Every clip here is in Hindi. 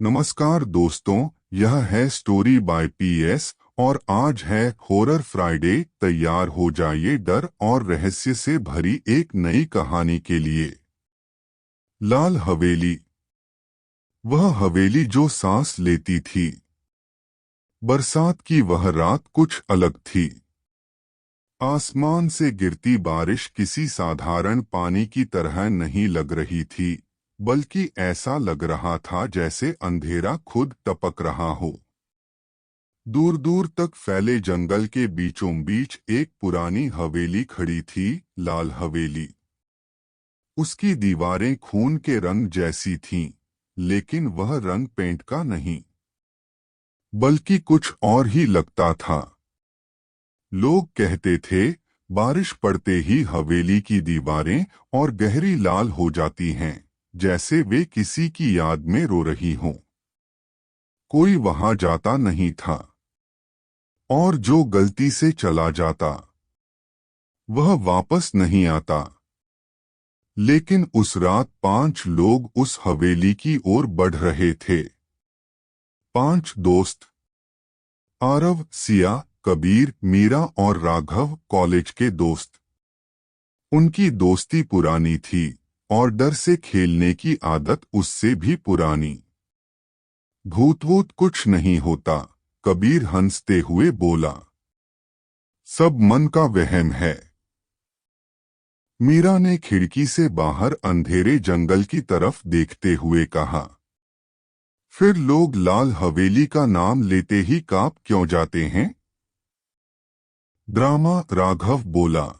नमस्कार दोस्तों, यह है स्टोरी बाय पीएस और आज है हॉरर फ्राइडे। तैयार हो जाइए डर और रहस्य से भरी एक नई कहानी के लिए। लाल हवेली। वह हवेली जो सांस लेती थी। बरसात की वह रात कुछ अलग थी। आसमान से गिरती बारिश किसी साधारण पानी की तरह नहीं लग रही थी, बल्कि ऐसा लग रहा था जैसे अंधेरा खुद टपक रहा हो। दूर दूर तक फैले जंगल के बीचों बीच एक पुरानी हवेली खड़ी थी, लाल हवेली। उसकी दीवारें खून के रंग जैसी थीं, लेकिन वह रंग पेंट का नहीं, बल्कि कुछ और ही लगता था। लोग कहते थे, बारिश पड़ते ही हवेली की दीवारें और गहरी लाल हो जाती हैं, जैसे वे किसी की याद में रो रही हों। कोई वहां जाता नहीं था, और जो गलती से चला जाता वह वापस नहीं आता। लेकिन उस रात 5 लोग उस हवेली की ओर बढ़ रहे थे। 5 दोस्त। आरव, सिया, कबीर, मीरा और राघव, कॉलेज के दोस्त। उनकी दोस्ती पुरानी थी और डर से खेलने की आदत उससे भी पुरानी। भूत वूत कुछ नहीं होता, कबीर हंसते हुए बोला। सब मन का वहम है। मीरा ने खिड़की से बाहर अंधेरे जंगल की तरफ देखते हुए कहा। फिर लोग लाल हवेली का नाम लेते ही कांप क्यों जाते हैं? ड्रामा, राघव बोला।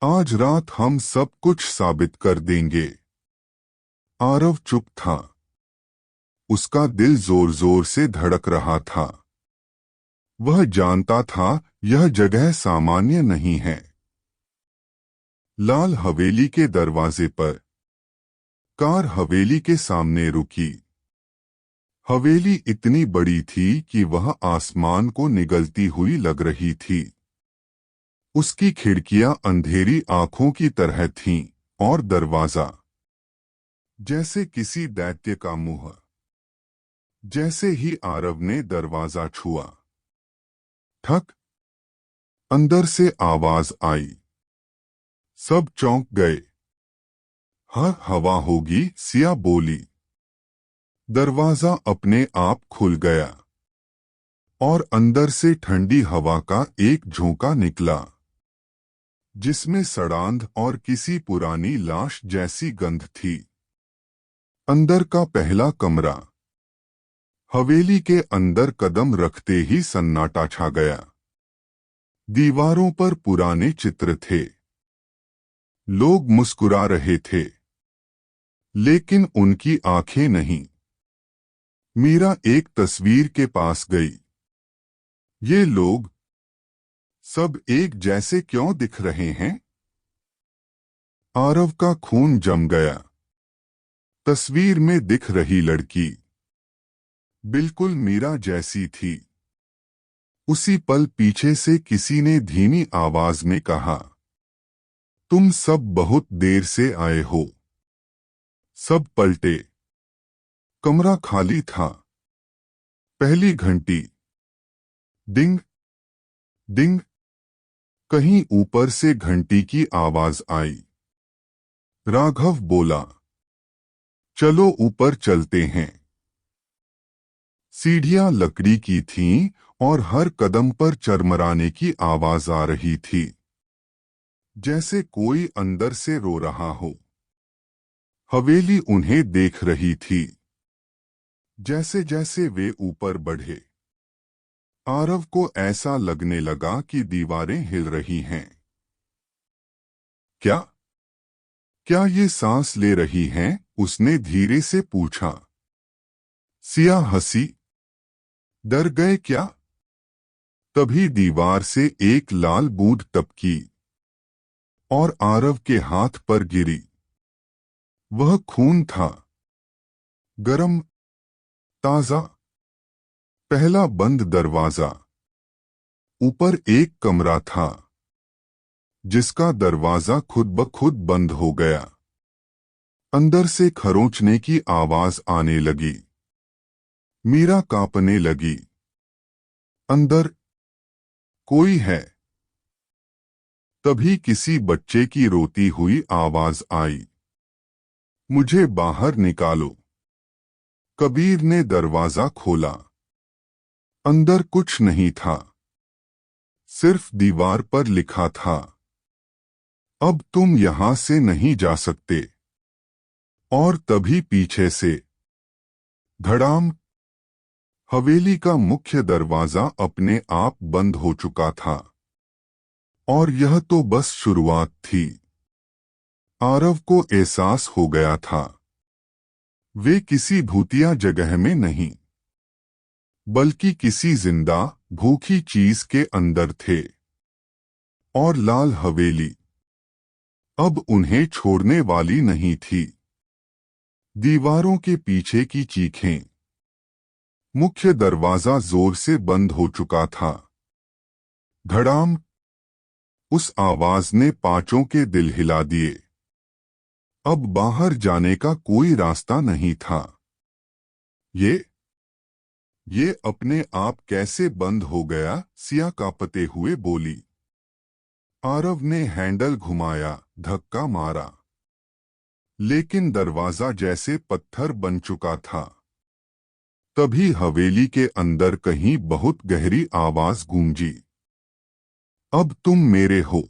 आज रात हम सब कुछ साबित कर देंगे। आरव चुप था। उसका दिल जोर जोर से धड़क रहा था। वह जानता था यह जगह सामान्य नहीं है। लाल हवेली के दरवाजे पर कार हवेली के सामने रुकी। हवेली इतनी बड़ी थी कि वह आसमान को निगलती हुई लग रही थी। उसकी खिड़कियां अंधेरी आंखों की तरह थीं और दरवाजा जैसे किसी दैत्य का मुंह। जैसे ही आरव ने दरवाजा छुआ, ठक, अंदर से आवाज आई। सब चौंक गए। हवा होगी, सिया बोली। दरवाजा अपने आप खुल गया और अंदर से ठंडी हवा का एक झोंका निकला, जिसमें सड़ांध और किसी पुरानी लाश जैसी गंध थी। अंदर का पहला कमरा। हवेली के अंदर कदम रखते ही सन्नाटा छा गया। दीवारों पर पुराने चित्र थे। लोग मुस्कुरा रहे थे, लेकिन उनकी आंखें नहीं। मीरा एक तस्वीर के पास गई। ये लोग सब एक जैसे क्यों दिख रहे हैं? आरव का खून जम गया। तस्वीर में दिख रही लड़की बिल्कुल मीरा जैसी थी। उसी पल पीछे से किसी ने धीमी आवाज में कहा, तुम सब बहुत देर से आए हो। सब पलटे। कमरा खाली था। पहली घंटी। डिंग डिंग। कहीं ऊपर से घंटी की आवाज आई। राघव बोला, चलो ऊपर चलते हैं। सीढ़ियां लकड़ी की थीं और हर कदम पर चरमराने की आवाज आ रही थी, जैसे कोई अंदर से रो रहा हो। हवेली उन्हें देख रही थी। जैसे जैसे वे ऊपर बढ़े, आरव को ऐसा लगने लगा कि दीवारें हिल रही हैं। क्या क्या ये सांस ले रही हैं? उसने धीरे से पूछा। सिया हंसी। डर गए क्या? तभी दीवार से एक लाल बूंद टपकी और आरव के हाथ पर गिरी। वह खून था। गरम, ताजा। पहला बंद दरवाजा। ऊपर एक कमरा था, जिसका दरवाजा खुद ब खुद बंद हो गया। अंदर से खरोंचने की आवाज आने लगी। मीरा कांपने लगी। अंदर कोई है। तभी किसी बच्चे की रोती हुई आवाज आई, मुझे बाहर निकालो। कबीर ने दरवाजा खोला। अंदर कुछ नहीं था, सिर्फ दीवार पर लिखा था, अब तुम यहां से नहीं जा सकते। और तभी पीछे से धड़ाम, हवेली का मुख्य दरवाजा अपने आप बंद हो चुका था। और यह तो बस शुरुआत थी। आरव को एहसास हो गया था, वे किसी भूतिया जगह में नहीं, बल्कि किसी जिंदा भूखी चीज के अंदर थे। और लाल हवेली अब उन्हें छोड़ने वाली नहीं थी। दीवारों के पीछे की चीखें, मुख्य दरवाजा जोर से बंद हो चुका था। धड़ाम, उस आवाज ने पांचों के दिल हिला दिए। अब बाहर जाने का कोई रास्ता नहीं था। ये अपने आप कैसे बंद हो गया? सिया कांपते हुए बोली। आरव ने हैंडल घुमाया, धक्का मारा, लेकिन दरवाजा जैसे पत्थर बन चुका था। तभी हवेली के अंदर कहीं बहुत गहरी आवाज गूंजी, अब तुम मेरे हो।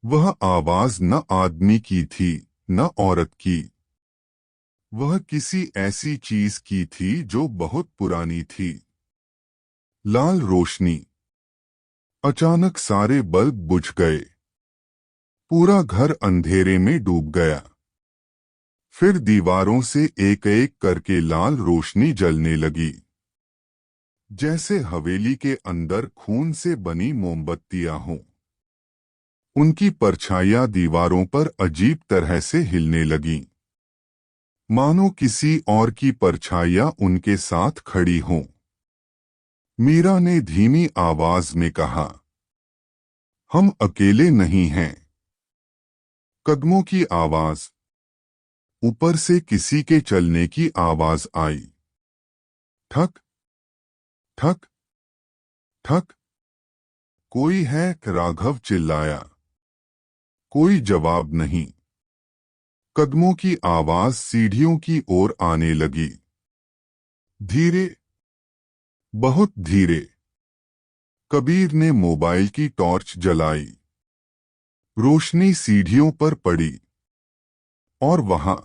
वह आवाज न आदमी की थी, न औरत की। वह किसी ऐसी चीज की थी जो बहुत पुरानी थी। लाल रोशनी। अचानक सारे बल्ब बुझ गए। पूरा घर अंधेरे में डूब गया। फिर दीवारों से एक एक करके लाल रोशनी जलने लगी, जैसे हवेली के अंदर खून से बनी मोमबत्तियां हों। उनकी परछाइयां दीवारों पर अजीब तरह से हिलने लगीं, मानो किसी और की परछाइयां उनके साथ खड़ी हों। मीरा ने धीमी आवाज में कहा, हम अकेले नहीं हैं। कदमों की आवाज, ऊपर से किसी के चलने की आवाज आई। ठक ठक ठक। कोई है? राघव चिल्लाया। कोई जवाब नहीं। कदमों की आवाज सीढ़ियों की ओर आने लगी। धीरे, बहुत धीरे। कबीर ने मोबाइल की टॉर्च जलाई। रोशनी सीढ़ियों पर पड़ी, और वहां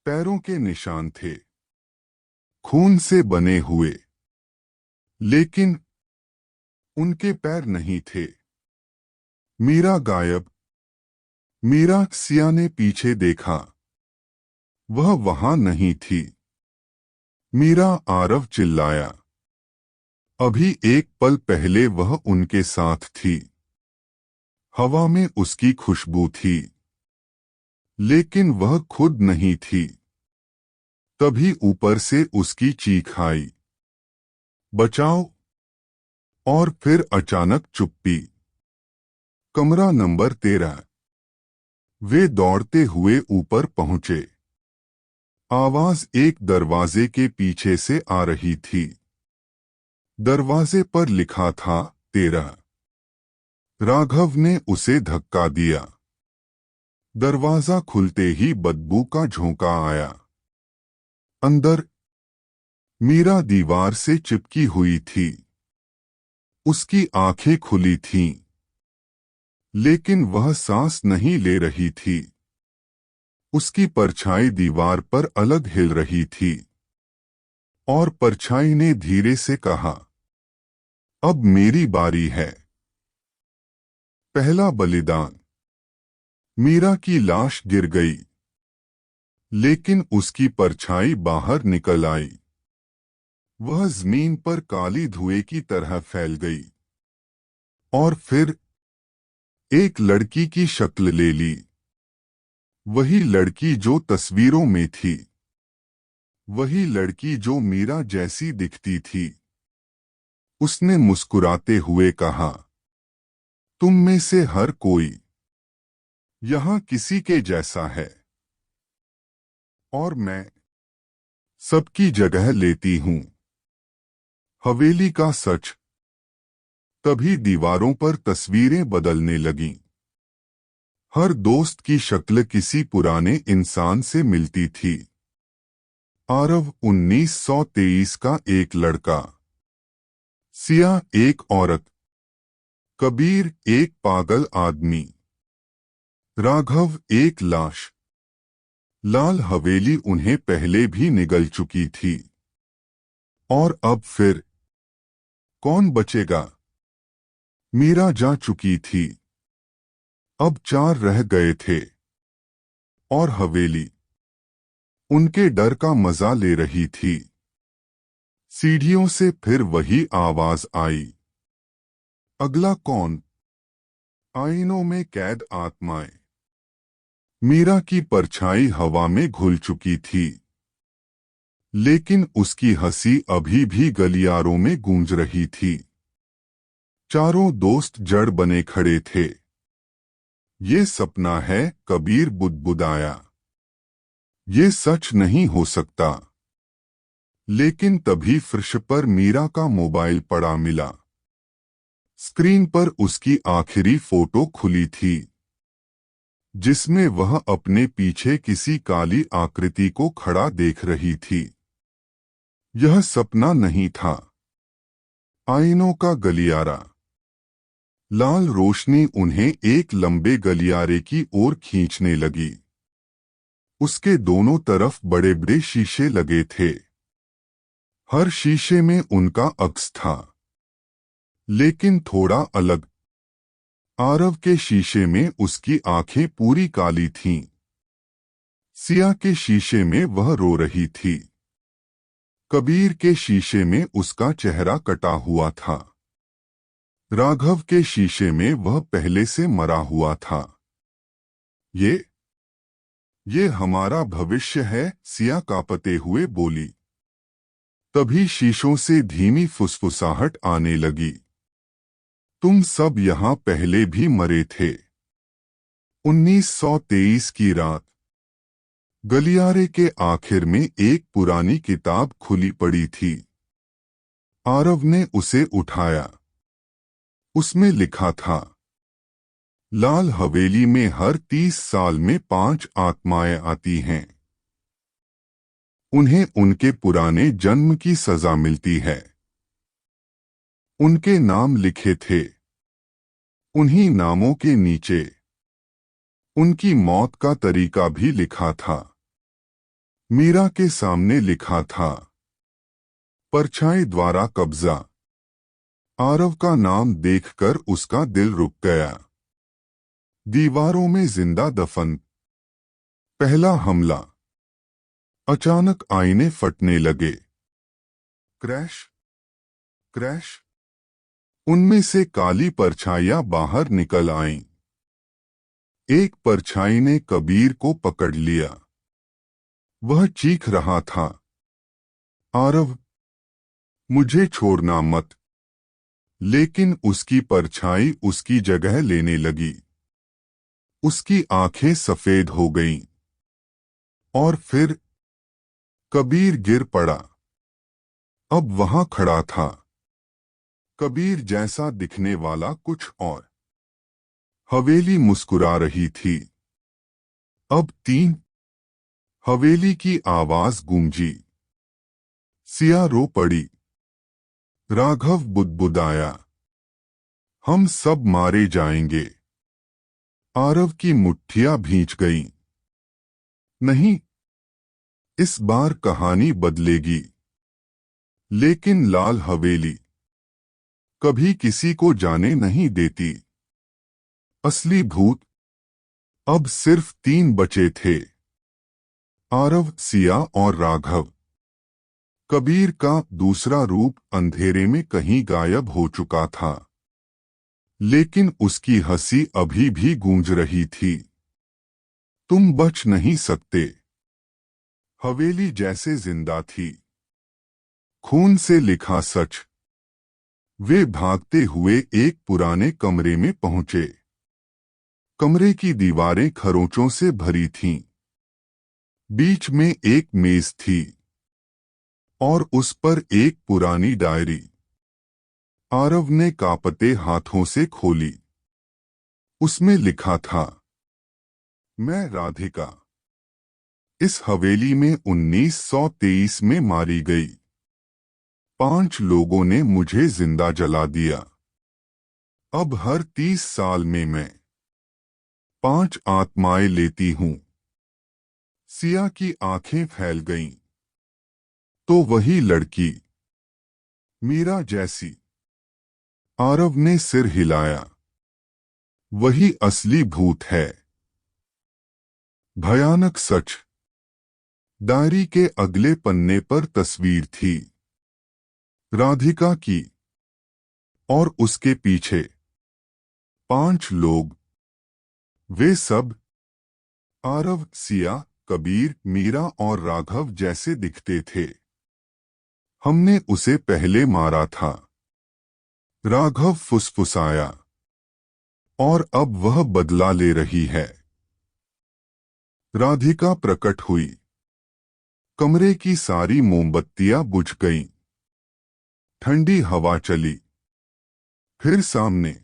पैरों के निशान थे, खून से बने हुए। लेकिन उनके पैर नहीं थे। मीरा गायब। मीरा, सिया ने पीछे देखा। वह वहां नहीं थी। मीरा, आरव चिल्लाया। अभी एक पल पहले वह उनके साथ थी। हवा में उसकी खुशबू थी, लेकिन वह खुद नहीं थी। तभी ऊपर से उसकी चीख आई, बचाओ। और फिर अचानक चुप्पी। कमरा नंबर 13। वे दौड़ते हुए ऊपर पहुंचे। आवाज एक दरवाजे के पीछे से आ रही थी। दरवाजे पर लिखा था 13। राघव ने उसे धक्का दिया। दरवाजा खुलते ही बदबू का झोंका आया। अंदर मीरा दीवार से चिपकी हुई थी। उसकी आंखें खुली थीं, लेकिन वह सांस नहीं ले रही थी। उसकी परछाई दीवार पर अलग हिल रही थी, और परछाई ने धीरे से कहा, अब मेरी बारी है। पहला बलिदान। मीरा की लाश गिर गई, लेकिन उसकी परछाई बाहर निकल आई। वह जमीन पर काली धुएं की तरह फैल गई। और फिर एक लड़की की शक्ल ले ली। वही लड़की जो तस्वीरों में थी। वही लड़की जो मीरा जैसी दिखती थी। उसने मुस्कुराते हुए कहा, तुम में से हर कोई यहां किसी के जैसा है। और मैं सबकी जगह लेती हूँ। हवेली का सच। तभी दीवारों पर तस्वीरें बदलने लगीं। हर दोस्त की शक्ल किसी पुराने इंसान से मिलती थी। आरव 1923 का एक लड़का, सिया एक औरत, कबीर एक पागल आदमी, राघव एक लाश। लाल हवेली उन्हें पहले भी निगल चुकी थी। और अब फिर कौन बचेगा? मीरा जा चुकी थी। अब 4 रह गए थे। और हवेली उनके डर का मजा ले रही थी। सीढ़ियों से फिर वही आवाज आई। अगला कौन? आईनों में कैद आत्माएं। मीरा की परछाई हवा में घुल चुकी थी, लेकिन उसकी हंसी अभी भी गलियारों में गूंज रही थी। चारों दोस्त जड़ बने खड़े थे। ये सपना है, कबीर बुदबुदाया। ये सच नहीं हो सकता। लेकिन तभी फर्श पर मीरा का मोबाइल पड़ा मिला। स्क्रीन पर उसकी आखिरी फोटो खुली थी, जिसमें वह अपने पीछे किसी काली आकृति को खड़ा देख रही थी। यह सपना नहीं था। आईनों का गलियारा। लाल रोशनी उन्हें एक लंबे गलियारे की ओर खींचने लगी। उसके दोनों तरफ बड़े बड़े शीशे लगे थे। हर शीशे में उनका अक्स था, लेकिन थोड़ा अलग। आरव के शीशे में उसकी आंखें पूरी काली थीं। सिया के शीशे में वह रो रही थी। कबीर के शीशे में उसका चेहरा कटा हुआ था। राघव के शीशे में वह पहले से मरा हुआ था। ये हमारा भविष्य है, सिया कांपते हुए बोली। तभी शीशों से धीमी फुसफुसाहट आने लगी। तुम सब यहाँ पहले भी मरे थे। 1923 की रात। गलियारे के आखिर में एक पुरानी किताब खुली पड़ी थी। आरव ने उसे उठाया। उसमें लिखा था, लाल हवेली में हर 30 साल में 5 आत्माएं आती हैं। उन्हें उनके पुराने जन्म की सजा मिलती है। उनके नाम लिखे थे। उन्हीं नामों के नीचे उनकी मौत का तरीका भी लिखा था। मीरा के सामने लिखा था, परछाई द्वारा कब्जा। आरव का नाम देखकर उसका दिल रुक गया। दीवारों में जिंदा दफन। पहला हमला। अचानक आईने फटने लगे। Crash, crash. उनमें से काली परछाइयां बाहर निकल आईं। एक परछाई ने कबीर को पकड़ लिया। वह चीख रहा था, आरव, मुझे छोड़ना मत। लेकिन उसकी परछाई उसकी जगह लेने लगी। उसकी आंखें सफेद हो गईं। और फिर कबीर गिर पड़ा। अब वहां खड़ा था, कबीर जैसा दिखने वाला कुछ और। हवेली मुस्कुरा रही थी। अब 3। हवेली की आवाज गूंजी। सिया रो पड़ी। राघव बुदबुदाया, हम सब मारे जाएंगे। आरव की मुट्ठियां भींच गईं। नहीं, इस बार कहानी बदलेगी। लेकिन लाल हवेली कभी किसी को जाने नहीं देती। असली भूत अब सिर्फ 3 बचे थे, आरव, सिया और राघव। कबीर का दूसरा रूप अंधेरे में कहीं गायब हो चुका था, लेकिन उसकी हंसी अभी भी गूंज रही थी। तुम बच नहीं सकते। हवेली जैसे जिंदा थी। खून से लिखा सच। वे भागते हुए एक पुराने कमरे में पहुंचे। कमरे की दीवारें खरोंचों से भरी थीं। बीच में एक मेज थी। और उस पर एक पुरानी डायरी। आरव ने कांपते हाथों से खोली। उसमें लिखा था, मैं राधिका इस हवेली में 1923 में मारी गई। 5 लोगों ने मुझे जिंदा जला दिया। अब हर 30 साल में मैं 5 आत्माएं लेती हूँ। सिया की आंखें फैल गईं। तो वही लड़की, मीरा जैसी। आरव ने सिर हिलाया। वही असली भूत है। भयानक सच। डायरी के अगले पन्ने पर तस्वीर थी, राधिका की, और उसके पीछे 5 लोग। वे सब आरव, सिया, कबीर, मीरा और राघव जैसे दिखते थे। हमने उसे पहले मारा था, राघव फुसफुसाया, और अब वह बदला ले रही है। राधिका प्रकट हुई। कमरे की सारी मोमबत्तियां बुझ गईं। ठंडी हवा चली। फिर सामने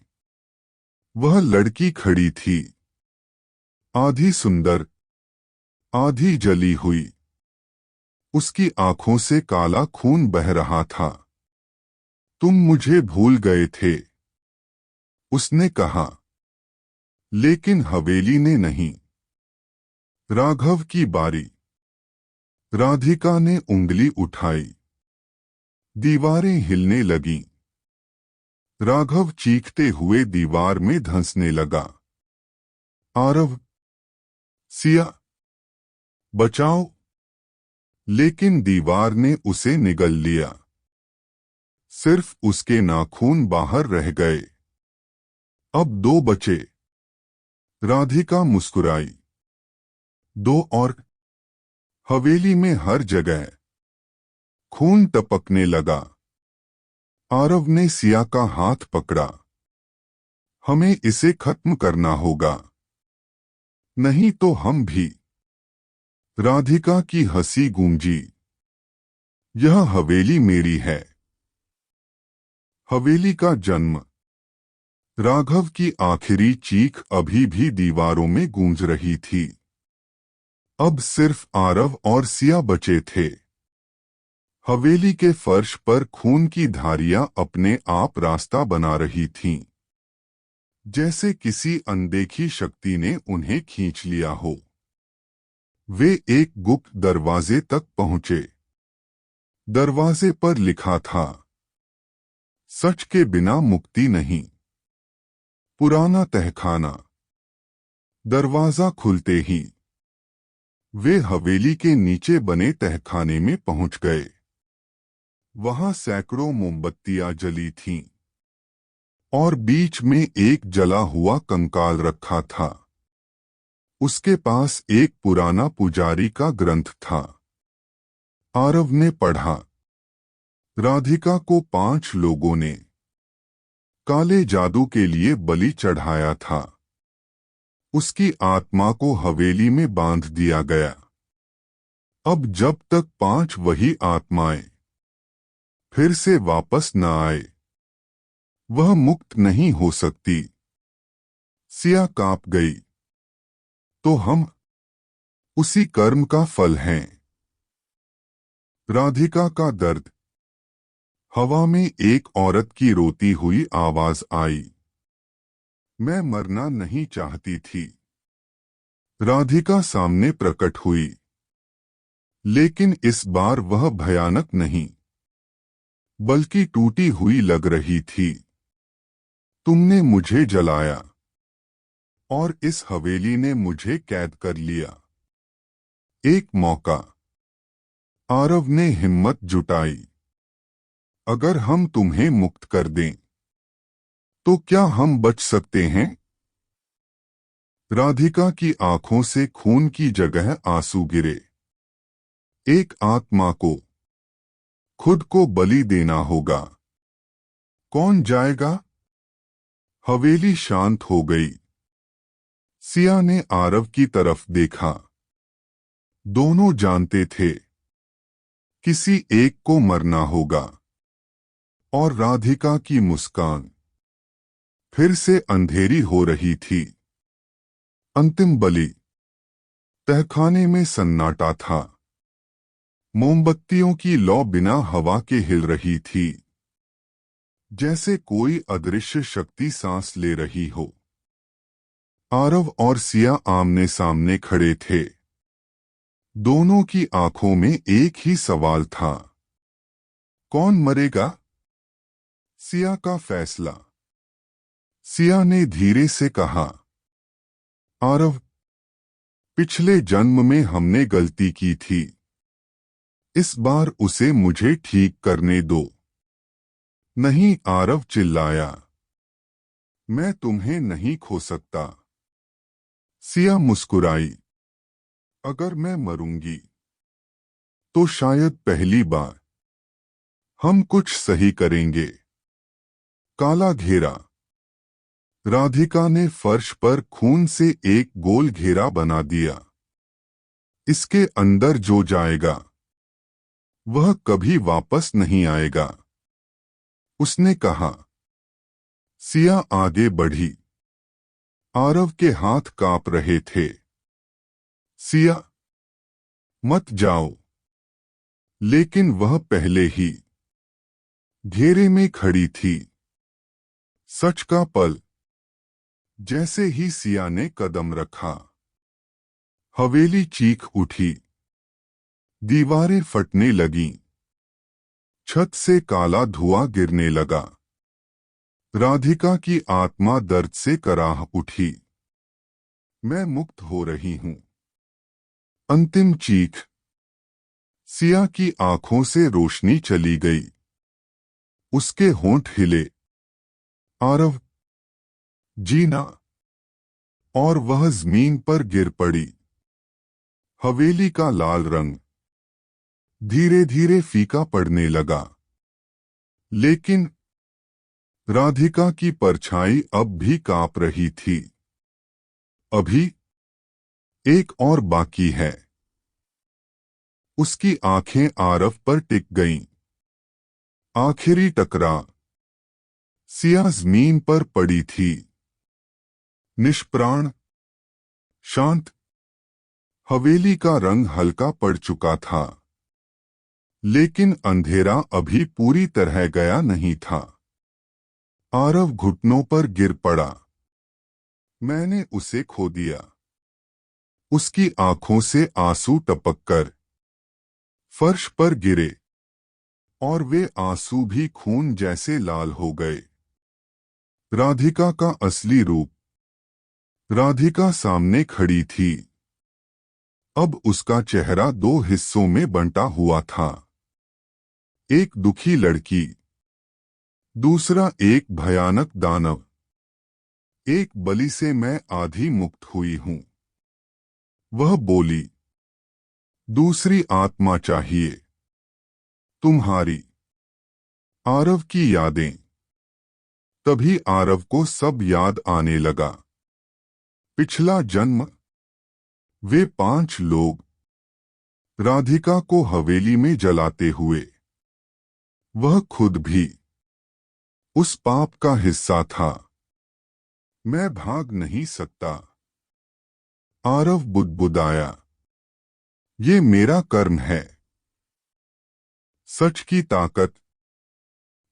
वह लड़की खड़ी थी, आधी सुंदर, आधी जली हुई। उसकी आंखों से काला खून बह रहा था। तुम मुझे भूल गए थे, उसने कहा। लेकिन हवेली ने नहीं। राघव की बारी। राधिका ने उंगली उठाई। दीवारें हिलने लगीं। राघव चीखते हुए दीवार में धंसने लगा। आरव, सिया, बचाओ। लेकिन दीवार ने उसे निगल लिया। सिर्फ उसके नाखून बाहर रह गए। अब 2 बचे। राधिका मुस्कुराई। 2 और। हवेली में हर जगह खून टपकने लगा। आरव ने सिया का हाथ पकड़ा। हमें इसे खत्म करना होगा, नहीं तो हम भी। राधिका की हंसी गूंजी। यह हवेली मेरी है। हवेली का जन्म। राघव की आखिरी चीख अभी भी दीवारों में गूंज रही थी। अब सिर्फ आरव और सिया बचे थे। हवेली के फर्श पर खून की धारियां अपने आप रास्ता बना रही थीं, जैसे किसी अनदेखी शक्ति ने उन्हें खींच लिया हो। वे एक गुप्त दरवाजे तक पहुंचे। दरवाजे पर लिखा था, सच के बिना मुक्ति नहीं। पुराना तहखाना। दरवाजा खुलते ही वे हवेली के नीचे बने तहखाने में पहुंच गए। वहां सैकड़ों मोमबत्तियां जली थीं, और बीच में एक जला हुआ कंकाल रखा था। उसके पास एक पुराना पुजारी का ग्रंथ था। आरव ने पढ़ा, राधिका को 5 लोगों ने काले जादू के लिए बलि चढ़ाया था। उसकी आत्मा को हवेली में बांध दिया गया। अब जब तक 5 वही आत्माएं फिर से वापस न आए, वह मुक्त नहीं हो सकती। सिया कांप गई। तो हम उसी कर्म का फल हैं। राधिका का दर्द। हवा में एक औरत की रोती हुई आवाज आई, मैं मरना नहीं चाहती थी। राधिका सामने प्रकट हुई, लेकिन इस बार वह भयानक नहीं, बल्कि टूटी हुई लग रही थी। तुमने मुझे जलाया, और इस हवेली ने मुझे कैद कर लिया। एक मौका। आरव ने हिम्मत जुटाई। अगर हम तुम्हें मुक्त कर दें, तो क्या हम बच सकते हैं? राधिका की आंखों से खून की जगह आंसू गिरे। एक आत्मा को खुद को बलि देना होगा। कौन जाएगा? हवेली शांत हो गई। सिया ने आरव की तरफ देखा। दोनों जानते थे किसी एक को मरना होगा। और राधिका की मुस्कान फिर से अंधेरी हो रही थी। अंतिम बलि। तहखाने में सन्नाटा था। मोमबत्तियों की लौ बिना हवा के हिल रही थी, जैसे कोई अदृश्य शक्ति सांस ले रही हो। आरव और सिया आमने सामने खड़े थे। दोनों की आंखों में एक ही सवाल था, कौन मरेगा? सिया का फैसला। सिया ने धीरे से कहा, आरव, पिछले जन्म में हमने गलती की थी। इस बार उसे मुझे ठीक करने दो। नहीं, आरव चिल्लाया, मैं तुम्हें नहीं खो सकता। सिया मुस्कुराई, अगर मैं मरूंगी तो शायद पहली बार। हम कुछ सही करेंगे। काला घेरा। राधिका ने फर्श पर खून से एक गोल घेरा बना दिया। इसके अंदर जो जाएगा वह कभी वापस नहीं आएगा, उसने कहा। सिया आगे बढ़ी। आरव के हाथ कांप रहे थे। सिया, मत जाओ। लेकिन वह पहले ही घेरे में खड़ी थी। सच का पल। जैसे ही सिया ने कदम रखा, हवेली चीख उठी। दीवारें फटने लगीं। छत से काला धुआं गिरने लगा। राधिका की आत्मा दर्द से कराह उठी। मैं मुक्त हो रही हूं। अंतिम चीख। सिया की आंखों से रोशनी चली गई। उसके होंठ हिले। आरव, जीना। और वह जमीन पर गिर पड़ी। हवेली का लाल रंग धीरे धीरे फीका पड़ने लगा। लेकिन राधिका की परछाई अब भी कांप रही थी। अभी एक और बाकी है। उसकी आंखें आरव पर टिक गईं। आखिरी टकराव। सिया जमीन पर पड़ी थी, निष्प्राण, शांत। हवेली का रंग हल्का पड़ चुका था, लेकिन अंधेरा अभी पूरी तरह गया नहीं था। आरव घुटनों पर गिर पड़ा। मैंने उसे खो दिया। उसकी आंखों से आंसू टपककर फर्श पर गिरे, और वे आंसू भी खून जैसे लाल हो गए। राधिका का असली रूप। राधिका सामने खड़ी थी। अब उसका चेहरा दो हिस्सों में बंटा हुआ था। एक दुखी लड़की, दूसरा एक भयानक दानव। एक बलि से मैं आधी मुक्त हुई हूं, वह बोली। दूसरी आत्मा चाहिए, तुम्हारी। आरव की यादें। तभी आरव को सब याद आने लगा। पिछला जन्म। वे 5 लोग राधिका को हवेली में जलाते हुए। वह खुद भी उस पाप का हिस्सा था। मैं भाग नहीं सकता। आरव बुदबुदाया, ये मेरा कर्म है। सच की ताकत।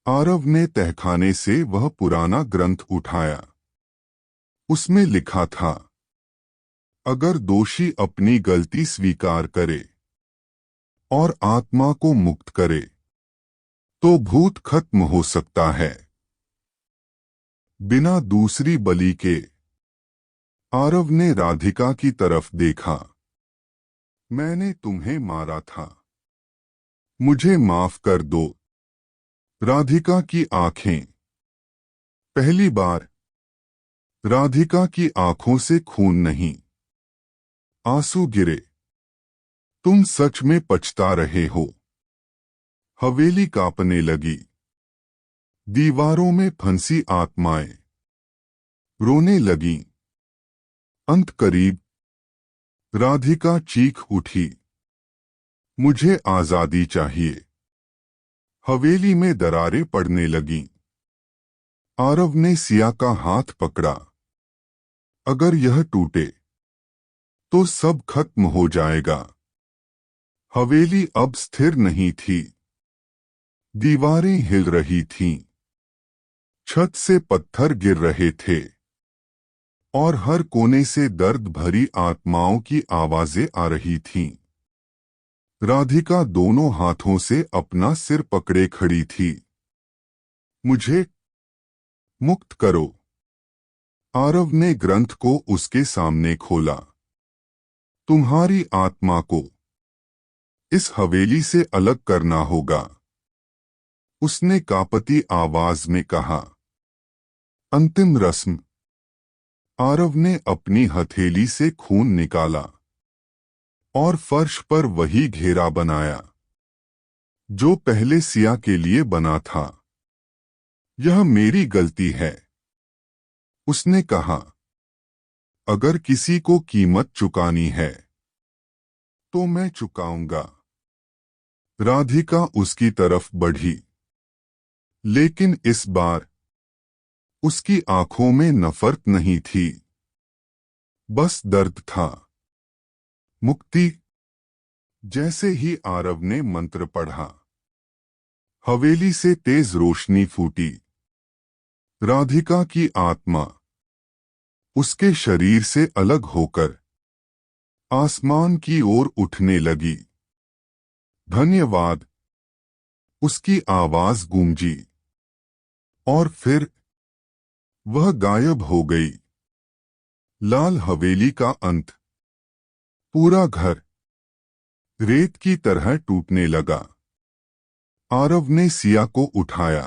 आरव ने तहखाने से वह पुराना ग्रंथ उठाया। उसमें लिखा था, अगर दोषी अपनी गलती स्वीकार करे और आत्मा को मुक्त करे तो भूत खत्म हो सकता है। बिना दूसरी बलि के। आरव ने राधिका की तरफ देखा। मैंने तुम्हें मारा था, मुझे माफ कर दो। राधिका की आंखें। पहली बार राधिका की आंखों से खून नहीं, आंसू गिरे। तुम सच में पछता रहे हो। हवेली कांपने लगी। दीवारों में फंसी आत्माएं रोने लगीं। अंत करीब। राधिका चीख उठी, मुझे आजादी चाहिए। हवेली में दरारें पड़ने लगीं। आरव ने सिया का हाथ पकड़ा। अगर यह टूटे तो सब खत्म हो जाएगा। हवेली अब स्थिर नहीं थी। दीवारें हिल रही थीं। छत से पत्थर गिर रहे थे और हर कोने से दर्द भरी आत्माओं की आवाजें आ रही थीं। राधिका दोनों हाथों से अपना सिर पकड़े खड़ी थी। मुझे मुक्त करो। आरव ने ग्रंथ को उसके सामने खोला। तुम्हारी आत्मा को इस हवेली से अलग करना होगा, उसने कांपती आवाज में कहा। अंतिम रस्म। आरव ने अपनी हथेली से खून निकाला और फर्श पर वही घेरा बनाया जो पहले सिया के लिए बना था। यह मेरी गलती है, उसने कहा। अगर किसी को कीमत चुकानी है तो मैं चुकाऊंगा। राधिका उसकी तरफ बढ़ी, लेकिन इस बार उसकी आंखों में नफरत नहीं थी, बस दर्द था। मुक्ति। जैसे ही आरव ने मंत्र पढ़ा, हवेली से तेज रोशनी फूटी। राधिका की आत्मा उसके शरीर से अलग होकर आसमान की ओर उठने लगी। धन्यवाद, उसकी आवाज गूंजी और फिर वह गायब हो गई। लाल हवेली का अंत। पूरा घर रेत की तरह टूटने लगा। आरव ने सिया को उठाया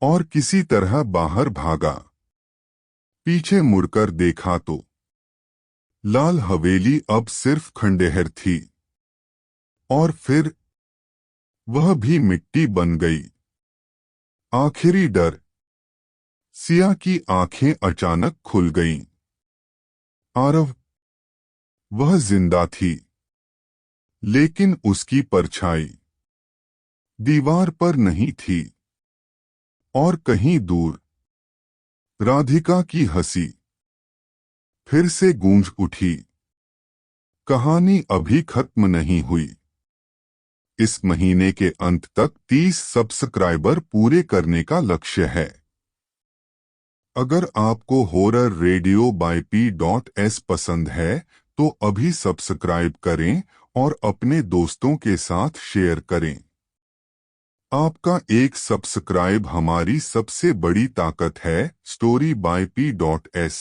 और किसी तरह बाहर भागा। पीछे मुड़कर देखा तो लाल हवेली अब सिर्फ खंडहर थी और फिर वह भी मिट्टी बन गई। आखिरी डर। सिया की आंखें अचानक खुल गईं। आरव। वह जिंदा थी, लेकिन उसकी परछाई दीवार पर नहीं थी। और कहीं दूर राधिका की हंसी फिर से गूंज उठी। कहानी अभी खत्म नहीं हुई। इस महीने के अंत तक 30 सब्सक्राइबर पूरे करने का लक्ष्य है। अगर आपको हॉरर रेडियो बाय P.S पसंद है तो अभी सब्सक्राइब करें और अपने दोस्तों के साथ शेयर करें। आपका एक सब्सक्राइब हमारी सबसे बड़ी ताकत है। Story by P.S